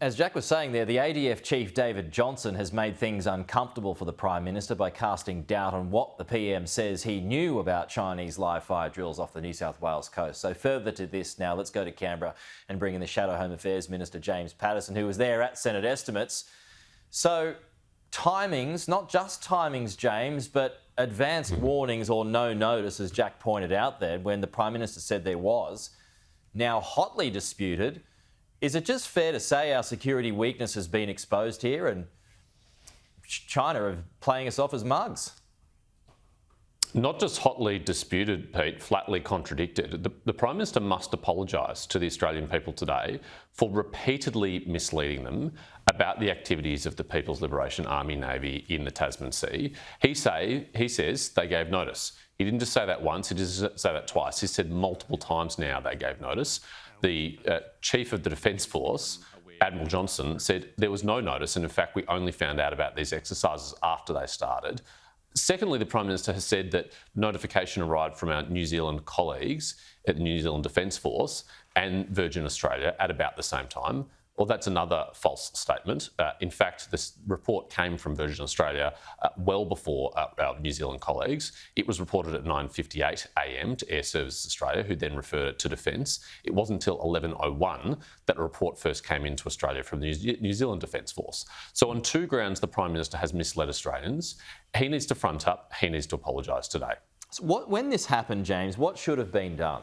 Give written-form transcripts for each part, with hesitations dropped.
as Jack was saying there, the ADF chief David Johnston has made things uncomfortable for the Prime Minister by casting doubt on what the PM says he knew about Chinese live fire drills off the New South Wales coast. So further to this now, let's go to Canberra and bring in the Shadow Home Affairs Minister James Paterson, who was there at Senate estimates. So timings, not just timings, James, but advanced warnings or no notice, as Jack pointed out there, when the Prime Minister said there was, now hotly disputed. Is it just fair to say our security weakness has been exposed here and China are playing us off as mugs? Not just hotly disputed, Pete, flatly contradicted. The Prime Minister must apologise to the Australian people today for repeatedly misleading them about the activities of the People's Liberation Army Navy in the Tasman Sea. He says they gave notice. He didn't just say that once, he didn't say that twice. He said multiple times now they gave notice. The Chief of the Defence Force, Admiral Johnston, said there was no notice, and in fact we only found out about these exercises after they started. Secondly, the Prime Minister has said that notification arrived from our New Zealand colleagues at the New Zealand Defence Force and Virgin Australia at about the same time. Well, that's another false statement. In fact, this report came from Virgin Australia well before our New Zealand colleagues. It was reported at 9:58 a.m. to Air Services Australia, who then referred it to Defence. It wasn't until 11:01 that a report first came into Australia from the New Zealand Defence Force. So on two grounds, the Prime Minister has misled Australians. He needs to front up. He needs to apologise today. So when this happened, James, what should have been done?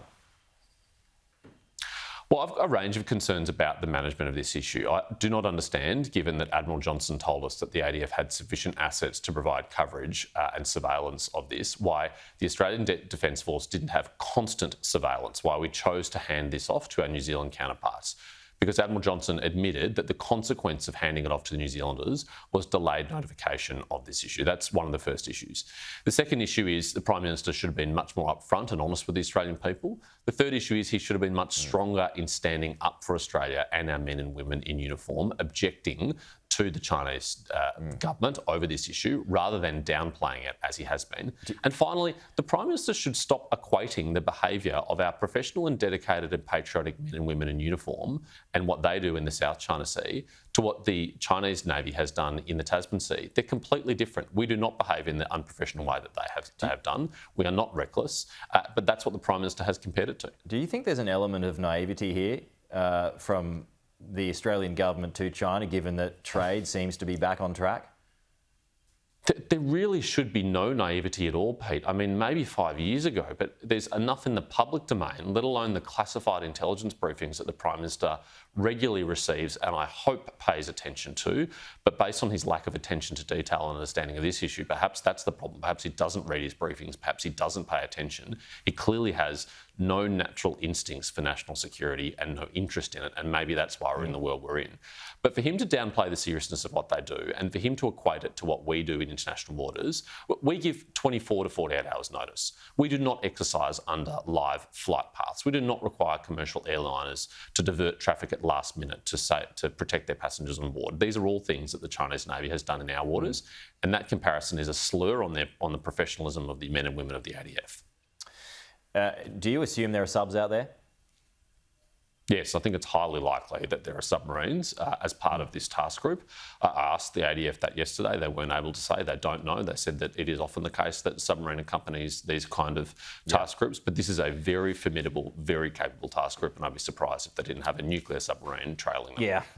Well, I've got a range of concerns about the management of this issue. I do not understand, given that Admiral Johnston told us that the ADF had sufficient assets to provide coverage and surveillance of this, why the Australian Defence Force didn't have constant surveillance, why we chose to hand this off to our New Zealand counterparts. Because Admiral Johnston admitted that the consequence of handing it off to the New Zealanders was delayed notification of this issue. That's one of the first issues. The second issue is the Prime Minister should have been much more upfront and honest with the Australian people. The third issue is he should have been much stronger in standing up for Australia and our men and women in uniform, objecting to the Chinese government over this issue rather than downplaying it as he has been. And finally, the Prime Minister should stop equating the behaviour of our professional and dedicated and patriotic men and women in uniform and what they do in the South China Sea to what the Chinese Navy has done in the Tasman Sea. They're completely different. We do not behave in the unprofessional way that they have done. We are not reckless, but that's what the Prime Minister has compared it to. Do you think there's an element of naivety here from the Australian government to China, given that trade seems to be back on track? There really should be no naivety at all, Pete. I mean, maybe 5 years ago, but there's enough in the public domain, let alone the classified intelligence briefings that the Prime Minister regularly receives and I hope pays attention to. But based on his lack of attention to detail and understanding of this issue, perhaps that's the problem. Perhaps he doesn't read his briefings. Perhaps he doesn't pay attention. He clearly has no natural instincts for national security and no interest in it. And maybe that's why we're in the world we're in. But for him to downplay the seriousness of what they do and for him to equate it to what we do in international waters, we give 24 to 48 hours notice. We do not exercise under live flight paths. We do not require commercial airliners to divert traffic at last minute to protect their passengers on board. These are all things that the Chinese Navy has done in our waters, and that comparison is a slur on the professionalism of the men and women of the ADF. Do you assume there are subs out there? Yes, I think it's highly likely that there are submarines as part of this task group. I asked the ADF that yesterday. They weren't able to say. They don't know. They said that it is often the case that submarine accompanies these kind of task groups, but this is a very formidable, very capable task group, and I'd be surprised if they didn't have a nuclear submarine trailing them. Yeah.